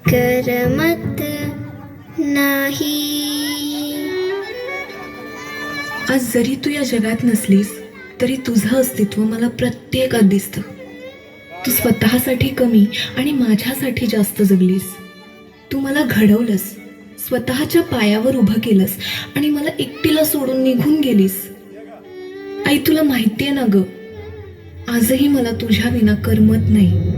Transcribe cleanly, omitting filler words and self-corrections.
करमत नाही. आज जरी तू या जगात नसलीस तरी तुझं अस्तित्व मला प्रत्येकात दिसतं. तू स्वतःसाठी कमी आणि माझ्यासाठी जास्त जगलीस. तू मला घडवलंस, स्वतःच्या पायावर उभं केलंस आणि मला एकटीला सोडून निघून गेलीस. आई, तुला माहितीये ना ग, आजही मला तुझ्या विना करमत नाही.